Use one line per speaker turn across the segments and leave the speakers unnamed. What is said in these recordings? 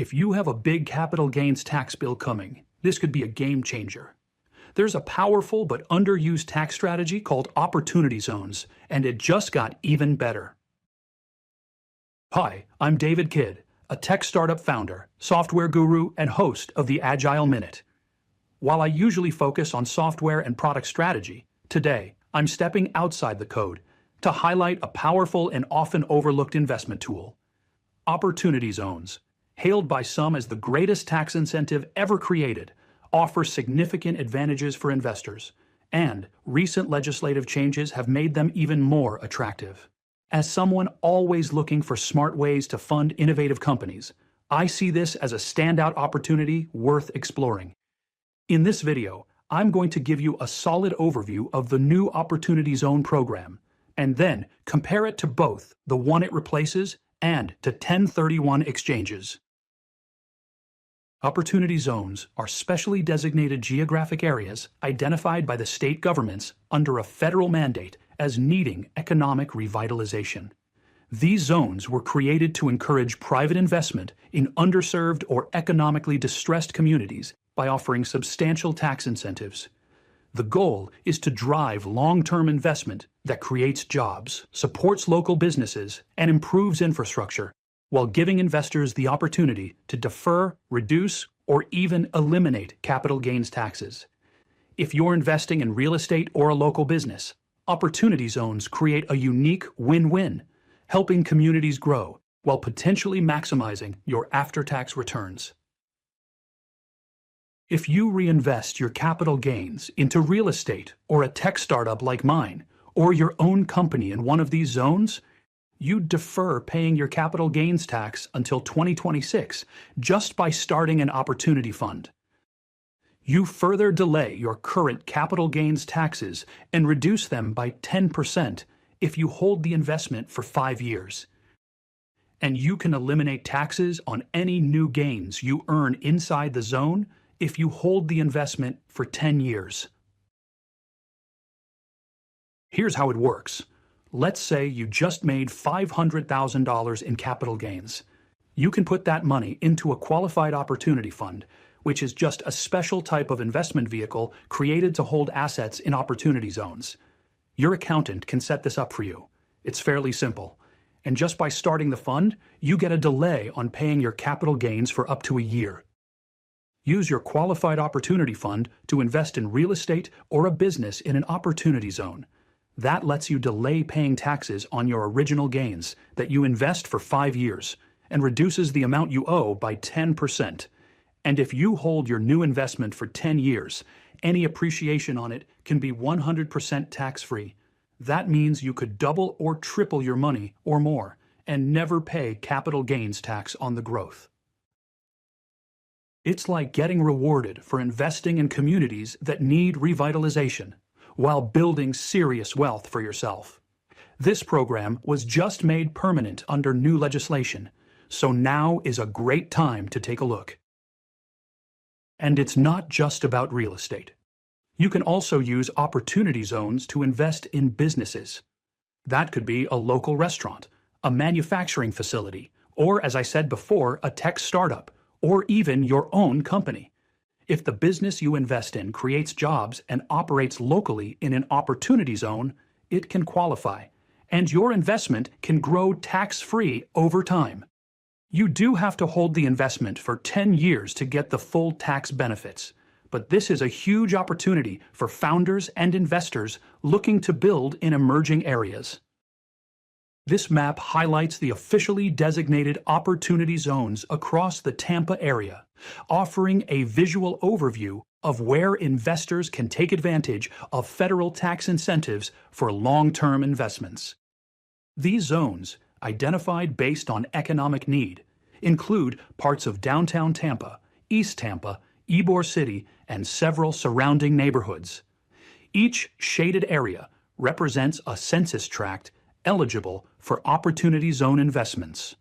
If you have a big capital gains tax bill coming, this could be a game changer. There's a powerful but underused tax strategy called Opportunity Zones, and it just got even better. Hi, I'm David Kidd, a tech startup founder, software guru, and host of the Agile Minute. While I usually focus on software and product strategy, today I'm stepping outside the code to highlight a powerful and often overlooked investment tool. Opportunity Zones, hailed by some as the greatest tax incentive ever created, offer significant advantages for investors, and recent legislative changes have made them even more attractive. As someone always looking for smart ways to fund innovative companies, I see this as a standout opportunity worth exploring. In this video, I'm going to give you a solid overview of the new Opportunity Zone program, and then compare it to both the one it replaces and to 1031 exchanges. Opportunity Zones are specially designated geographic areas identified by the state governments under a federal mandate as needing economic revitalization. These zones were created to encourage private investment in underserved or economically distressed communities by offering substantial tax incentives. The goal is to drive long-term investment that creates jobs, supports local businesses, and improves infrastructure, while giving investors the opportunity to defer, reduce, or even eliminate capital gains taxes. If you're investing in real estate or a local business, Opportunity Zones create a unique win-win, helping communities grow while potentially maximizing your after-tax returns. If you reinvest your capital gains into real estate or a tech startup like mine, or your own company in one of these zones, you defer paying your capital gains tax until 2026 just by starting an opportunity fund. You further delay your current capital gains taxes and reduce them by 10% if you hold the investment for 5 years. And you can eliminate taxes on any new gains you earn inside the zone if you hold the investment for 10 years. Here's how it works. Let's say you just made $500,000 in capital gains. You can put that money into a qualified opportunity fund, which is just a special type of investment vehicle created to hold assets in opportunity zones. Your accountant can set this up for you. It's fairly simple. And just by starting the fund, you get a delay on paying your capital gains for up to a year. Use your qualified opportunity fund to invest in real estate or a business in an opportunity zone. That lets you delay paying taxes on your original gains that you invest for 5 years and reduces the amount you owe by 10%. And if you hold your new investment for 10 years, any appreciation on it can be 100% tax-free. That means you could double or triple your money or more and never pay capital gains tax on the growth. It's like getting rewarded for investing in communities that need revitalization while building serious wealth for yourself. This program was just made permanent under new legislation, so now is a great time to take a look. And it's not just about real estate. You can also use Opportunity Zones to invest in businesses. That could be a local restaurant, a manufacturing facility, or, as I said before, a tech startup, or even your own company. If the business you invest in creates jobs and operates locally in an opportunity zone, it can qualify, and your investment can grow tax-free over time. You do have to hold the investment for 10 years to get the full tax benefits, but this is a huge opportunity for founders and investors looking to build in emerging areas. This map highlights the officially designated opportunity zones across the Tampa area, offering a visual overview of where investors can take advantage of federal tax incentives for long-term investments. These zones, identified based on economic need, include parts of downtown Tampa, East Tampa, Ybor City, and several surrounding neighborhoods. Each shaded area represents a census tract eligible for Opportunity Zone investments,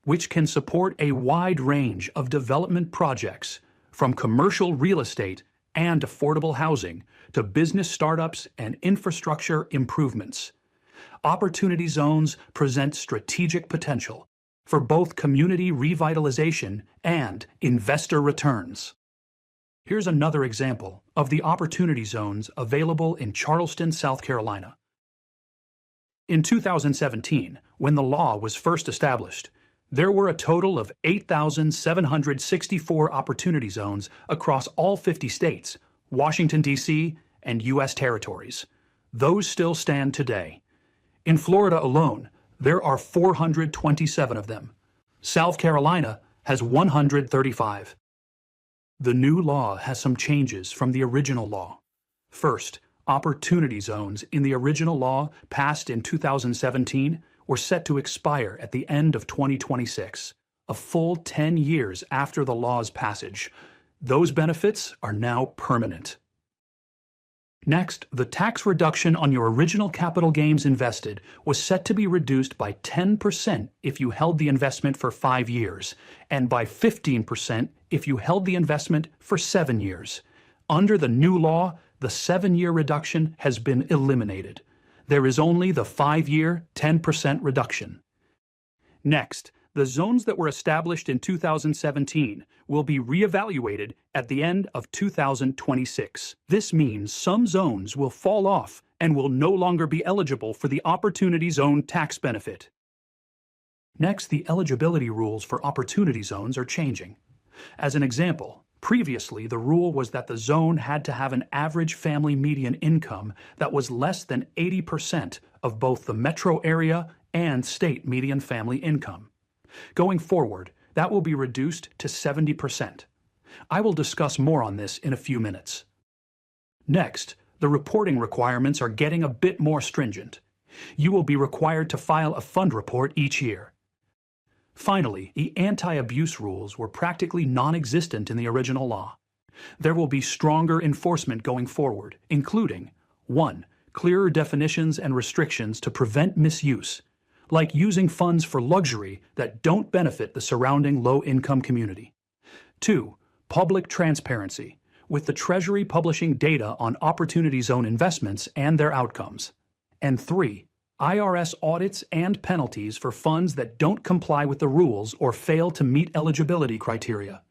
which can support a wide range of development projects, from commercial real estate and affordable housing to business startups and infrastructure improvements. Opportunity Zones present strategic potential for both community revitalization and investor returns. Here's another example of the opportunity zones available in Charleston, South Carolina. In 2017, when the law was first established, there were a total of 8,764 opportunity zones across all 50 states, Washington, D.C., and U.S. territories. Those still stand today. In Florida alone, there are 427 of them. South Carolina has 135. The new law has some changes from the original law. First, opportunity zones in the original law passed in 2017 were set to expire at the end of 2026, a full 10 years after the law's passage. Those benefits are now permanent. Next, the tax reduction on your original capital gains invested was set to be reduced by 10% if you held the investment for 5 years, and by 15% if you held the investment for 7 years. Under the new law, the 7-year reduction has been eliminated. There is only the 5-year 10% reduction. Next, the zones that were established in 2017 will be reevaluated at the end of 2026. This means some zones will fall off and will no longer be eligible for the Opportunity Zone tax benefit. Next, the eligibility rules for Opportunity Zones are changing. As an example, previously the rule was that the zone had to have an average family median income that was less than 80% of both the metro area and state median family income. Going forward, that will be reduced to 70%. I will discuss more on this in a few minutes. Next, the reporting requirements are getting a bit more stringent. You will be required to file a fund report each year. Finally, the anti-abuse rules were practically non-existent in the original law. There will be stronger enforcement going forward, including 1. Clearer definitions and restrictions to prevent misuse, like using funds for luxury that don't benefit the surrounding low-income community. 2. Public transparency, with the Treasury publishing data on Opportunity Zone investments and their outcomes. And 3. IRS audits and penalties for funds that don't comply with the rules or fail to meet eligibility criteria.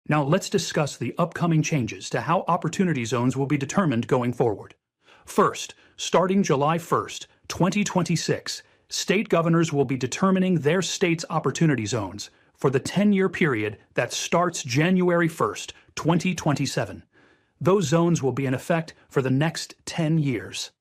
Now let's discuss the upcoming changes to how Opportunity Zones will be determined going forward. First, starting July 1st, 2026, state governors will be determining their state's Opportunity Zones for the 10-year period that starts January 1st, 2027. Those zones will be in effect for the next 10 years.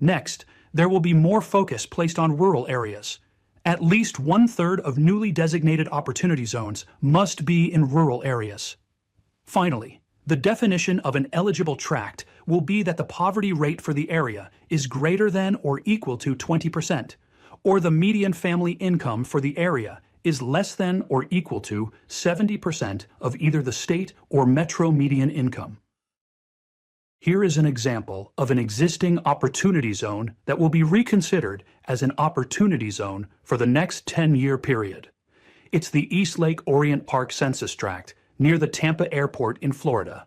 Next, there will be more focus placed on rural areas. At least 1/3 of newly designated Opportunity Zones must be in rural areas. Finally, the definition of an eligible tract will be that the poverty rate for the area is greater than or equal to 20%, or the median family income for the area is less than or equal to 70% of either the state or metro median income. Here is an example of an existing Opportunity Zone that will be reconsidered as an Opportunity Zone for the next 10-year period. It's the East Lake Orient Park Census Tract near the Tampa Airport in Florida.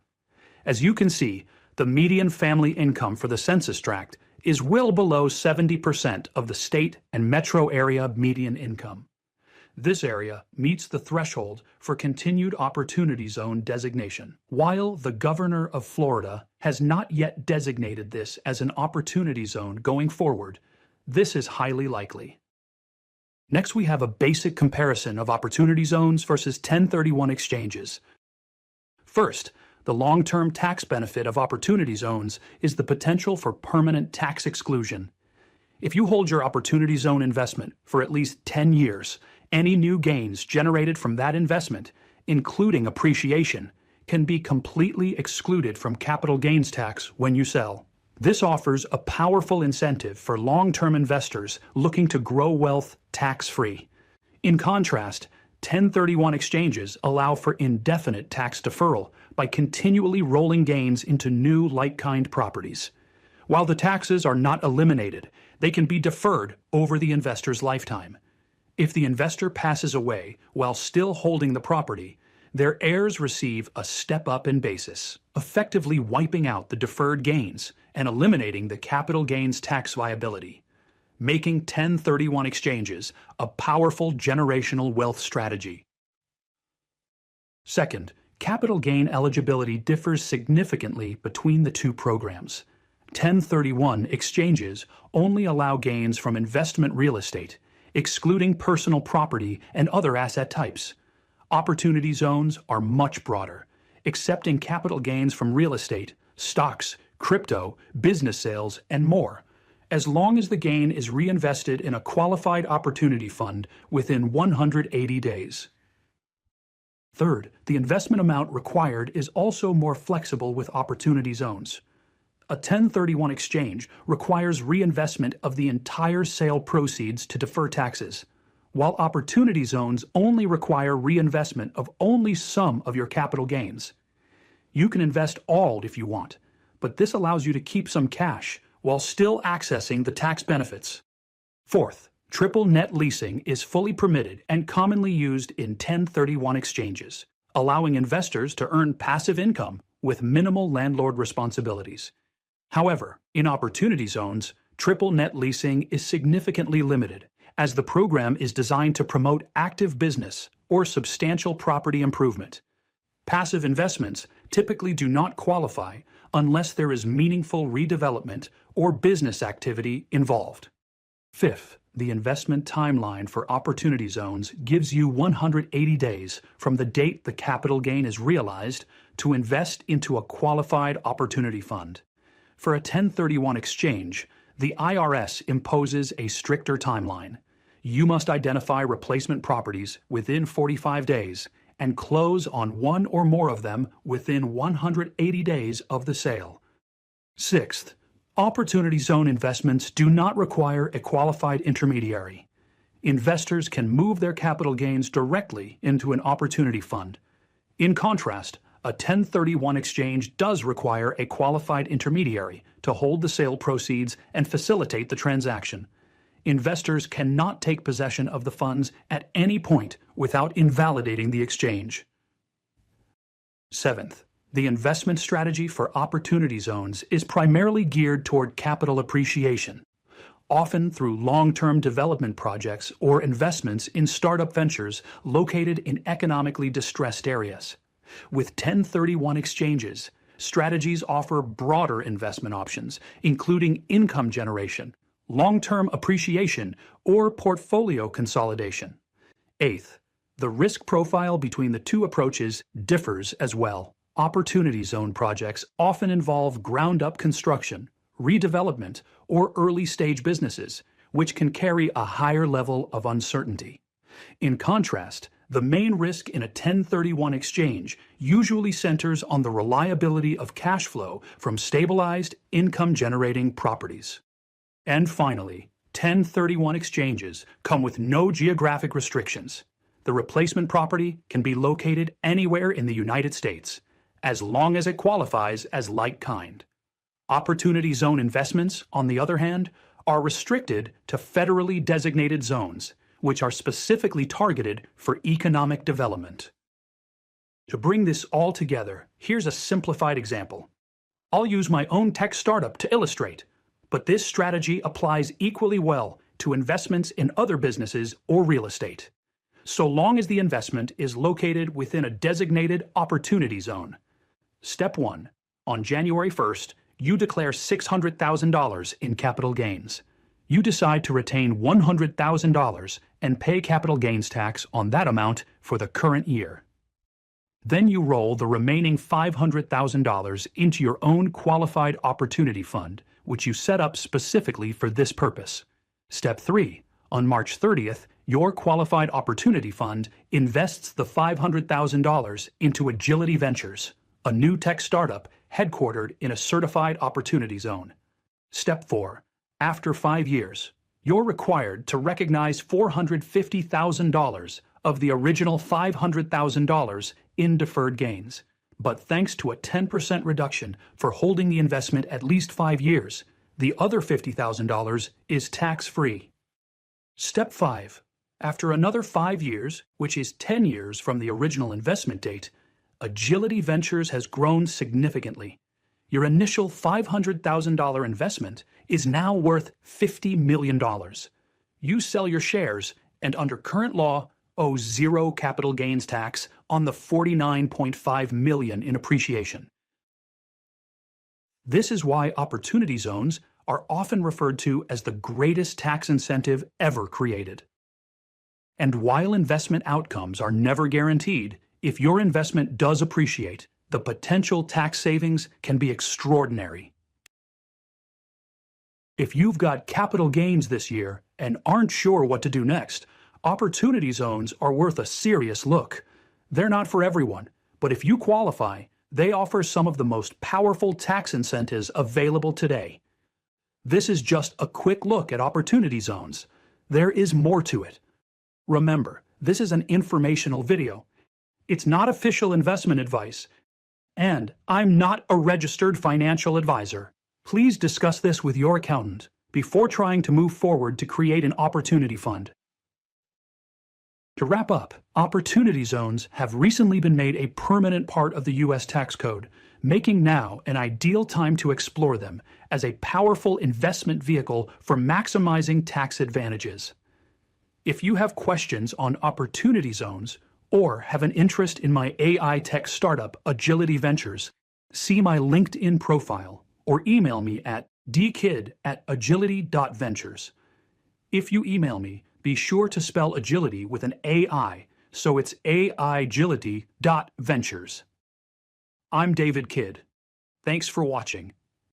As you can see, the median family income for the census tract is well below 70% of the state and metro area median income. This area meets the threshold for continued Opportunity Zone designation. While the governor of Florida has not yet designated this as an Opportunity Zone going forward, this is highly likely. Next, we have a basic comparison of Opportunity Zones versus 1031 exchanges. First, the long-term tax benefit of Opportunity Zones is the potential for permanent tax exclusion. If you hold your Opportunity Zone investment for at least 10 years, any new gains generated from that investment, including appreciation, can be completely excluded from capital gains tax when you sell. This offers a powerful incentive for long-term investors looking to grow wealth tax-free. In contrast, 1031 exchanges allow for indefinite tax deferral by continually rolling gains into new like-kind properties. While the taxes are not eliminated, they can be deferred over the investor's lifetime. If the investor passes away while still holding the property, their heirs receive a step-up in basis, effectively wiping out the deferred gains and eliminating the capital gains tax liability. making 1031 exchanges a powerful generational wealth strategy. Second, capital gain eligibility differs significantly between the two programs. 1031 exchanges only allow gains from investment real estate, excluding personal property and other asset types. Opportunity zones are much broader, accepting capital gains from real estate, stocks, crypto, business sales, and more, as long as the gain is reinvested in a qualified opportunity fund within 180 days. Third, the investment amount required is also more flexible with opportunity zones. A 1031 exchange requires reinvestment of the entire sale proceeds to defer taxes, while opportunity zones only require reinvestment of only some of your capital gains. You can invest all if you want, but this allows you to keep some cash while still accessing the tax benefits. Fourth, triple net leasing is fully permitted and commonly used in 1031 exchanges, allowing investors to earn passive income with minimal landlord responsibilities. However, in opportunity zones, triple net leasing is significantly limited, as the program is designed to promote active business or substantial property improvement. Passive investments typically do not qualify unless there is meaningful redevelopment or business activity involved. Fifth, the investment timeline for opportunity zones gives you 180 days from the date the capital gain is realized to invest into a qualified opportunity fund. For a 1031 exchange, the IRS imposes a stricter timeline. You must identify replacement properties within 45 days and close on one or more of them within 180 days of the sale. Sixth, opportunity zone investments do not require a qualified intermediary. Investors can move their capital gains directly into an opportunity fund. In contrast, a 1031 exchange does require a qualified intermediary to hold the sale proceeds and facilitate the transaction. Investors cannot take possession of the funds at any point without invalidating the exchange. Seventh, the investment strategy for opportunity zones is primarily geared toward capital appreciation, often through long-term development projects or investments in startup ventures located in economically distressed areas. With 1031 exchanges, strategies offer broader investment options, including income generation, long-term appreciation, or portfolio consolidation. Eighth, the risk profile between the two approaches differs as well. Opportunity zone projects often involve ground-up construction, redevelopment, or early-stage businesses, which can carry a higher level of uncertainty. In contrast, the main risk in a 1031 exchange usually centers on the reliability of cash flow from stabilized, income-generating properties. And finally, 1031 exchanges come with no geographic restrictions. The replacement property can be located anywhere in the United States, as long as it qualifies as like-kind. Opportunity zone investments, on the other hand, are restricted to federally designated zones, which are specifically targeted for economic development. To bring this all together, here's a simplified example. I'll use my own tech startup to illustrate, but this strategy applies equally well to investments in other businesses or real estate, so long as the investment is located within a designated opportunity zone. Step 1. On January 1st, you declare $600,000 in capital gains. You decide to retain $100,000 and pay capital gains tax on that amount for the current year. Then you roll the remaining $500,000 into your own qualified opportunity fund, which you set up specifically for this purpose. Step 3. On March 30th, your qualified opportunity fund invests the $500,000 into Agility Ventures, a new tech startup headquartered in a certified opportunity zone. Step 4. After 5 years, you're required to recognize $450,000 of the original $500,000 in deferred gains. But thanks to a 10% reduction for holding the investment at least 5 years, the other $50,000 is tax-free. Step 5. After another 5 years, which is 10 years from the original investment date, Agility Ventures has grown significantly. your initial $500,000 investment is now worth $50 million. You sell your shares and under current law owe zero capital gains tax on the $49.5 million in appreciation. This is why opportunity zones are often referred to as the greatest tax incentive ever created. And while investment outcomes are never guaranteed, if your investment does appreciate, the potential tax savings can be extraordinary. If you've got capital gains this year and aren't sure what to do next, opportunity zones are worth a serious look. They're not for everyone, but if you qualify, they offer some of the most powerful tax incentives available today. This is just a quick look at opportunity zones. There is more to it. Remember, this is an informational video. It's not official investment advice, and I'm not a registered financial advisor. Please discuss this with your accountant before trying to move forward to create an opportunity fund. To wrap up, opportunity zones have recently been made a permanent part of the U.S. tax code, making now an ideal time to explore them as a powerful investment vehicle for maximizing tax advantages. If you have questions on opportunity zones or have an interest in my AI tech startup, Agility Ventures, see my LinkedIn profile or email me at dkid@agility.ventures. If you email me, be sure to spell agility with an AI, so it's aigility.ventures. I'm David Kidd. Thanks for watching.